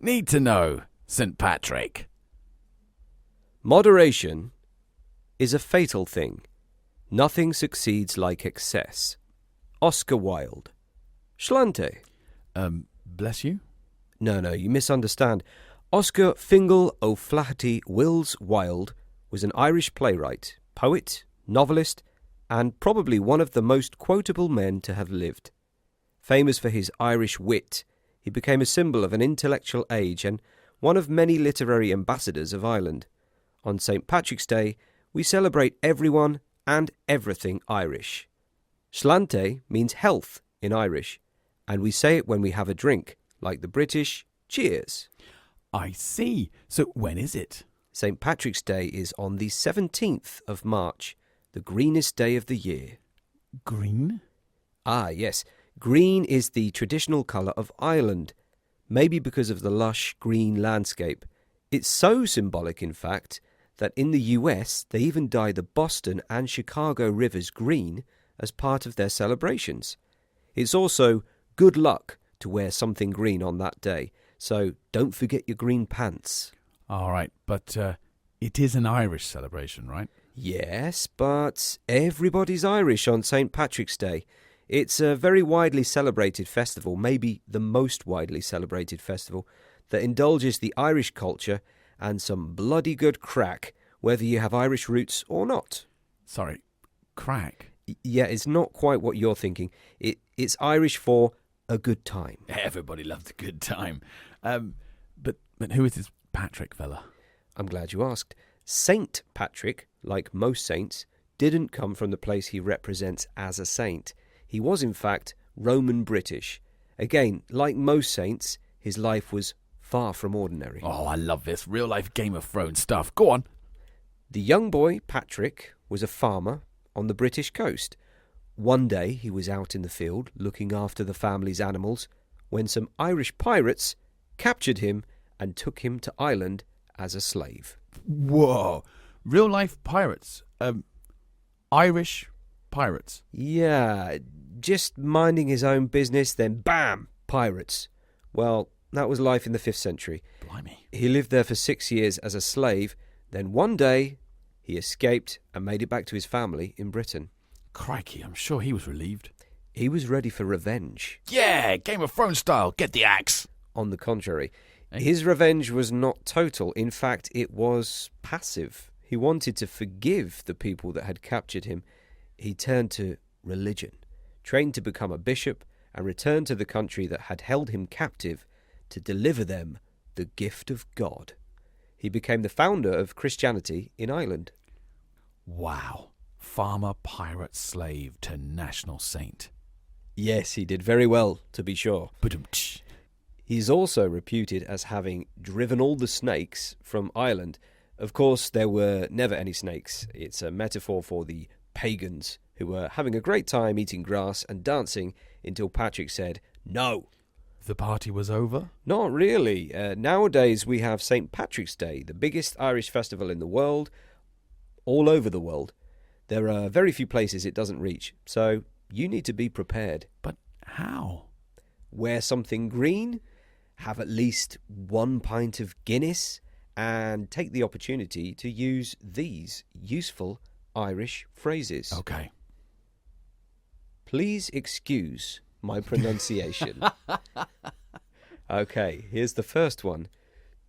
Need to know, St. Patrick. Moderation is a fatal thing. Nothing succeeds like excess. Oscar Wilde. Schlante. Bless you? No, you misunderstand. Oscar Fingal O'Flaherty Wills Wilde was an Irish playwright, poet, novelist, and probably one of the most quotable men to have lived. Famous for his Irish wit, he became a symbol of an intellectual age and one of many literary ambassadors of Ireland. On St. Patrick's Day, we celebrate everyone and everything Irish. Slante means health in Irish, and we say it when we have a drink, like the British cheers. I see. So when is it? St. Patrick's Day is on the 17th of March, the greenest day of the year. Green? Ah, yes. Green is the traditional colour of Ireland, maybe because of the lush green landscape. It's so symbolic, in fact, that in the US they even dye the Boston and Chicago rivers green as part of their celebrations. It's also good luck to wear something green on that day, so don't forget your green pants. All right, but it is an Irish celebration, right? Yes, but everybody's Irish on St. Patrick's Day. It's a very widely celebrated festival, maybe the most widely celebrated festival, that indulges the Irish culture and some bloody good crack, whether you have Irish roots or not. Sorry, crack? Yeah, it's not quite what you're thinking. It's Irish for a good time. Everybody loves a good time. But who is this Patrick fella? I'm glad you asked. Saint Patrick, like most saints, didn't come from the place he represents as a saint. He was, in fact, Roman British. Again, like most saints, his life was far from ordinary. Oh, I love this real-life Game of Thrones stuff. Go on. The young boy, Patrick, was a farmer on the British coast. One day he was out in the field looking after the family's animals when some Irish pirates captured him and took him to Ireland as a slave. Whoa. Real-life pirates. Irish pirates. Yeah, just minding his own business, then bam, pirates. Well, that was life in the 5th century. Blimey. He lived there for 6 years as a slave. Then one day, he escaped and made it back to his family in Britain. Crikey, I'm sure he was relieved. He was ready for revenge. Yeah, Game of Thrones style. Get the axe. On the contrary, his revenge was not total. In fact, it was passive. He wanted to forgive the people that had captured him. He turned to religion, trained to become a bishop, and returned to the country that had held him captive to deliver them the gift of God. He became the founder of Christianity in Ireland. Wow. Farmer, pirate, slave to national saint. Yes, he did very well, to be sure. Ba-dum-tsh. He's also reputed as having driven all the snakes from Ireland. Of course, there were never any snakes. It's a metaphor for the pagans who were having a great time eating grass and dancing until Patrick said, "No." The party was over? Not really. Nowadays we have St. Patrick's Day, the biggest Irish festival in the world, all over the world. There are very few places it doesn't reach, so you need to be prepared. But how? Wear something green, have at least 1 pint of Guinness, and take the opportunity to use these useful Irish phrases. Okay. Please excuse my pronunciation. Okay, here's the first one.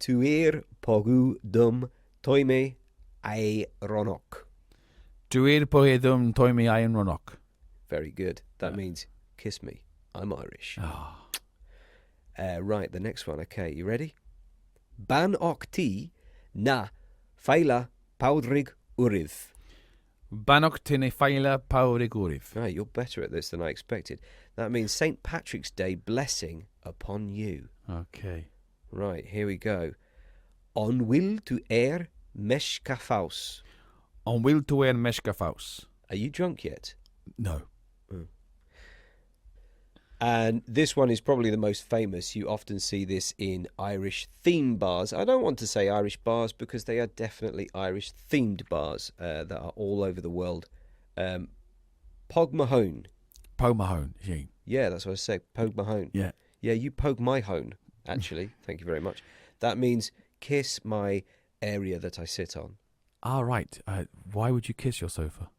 Tuir pogu dum toime ai ronok. Duir poedum toimi ayn ronok. Very good. That means kiss me. I'm Irish. Oh. Right, the next one. Okay, you ready? Ban ok ti na faila paudrig uriv. Banok tine faila pauriguriv. Right, you're better at this than I expected. That means St. Patrick's Day blessing upon you. Okay. Right, here we go. On will to air meshkafaus. On will to wear meshkafaus. Are you drunk yet? No. And this one is probably the most famous. You often see this in Irish theme bars. I don't want to say Irish bars because they are definitely Irish themed bars that are all over the world. Pog Mahone. Po Mahone. Yeah. Yeah, that's what I say. Pog Mahone. Yeah. Yeah, you poke my hone. actually. Thank you very much. That means kiss my area that I sit on. Ah, right. Why would you kiss your sofa?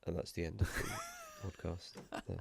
And that's the end of the podcast.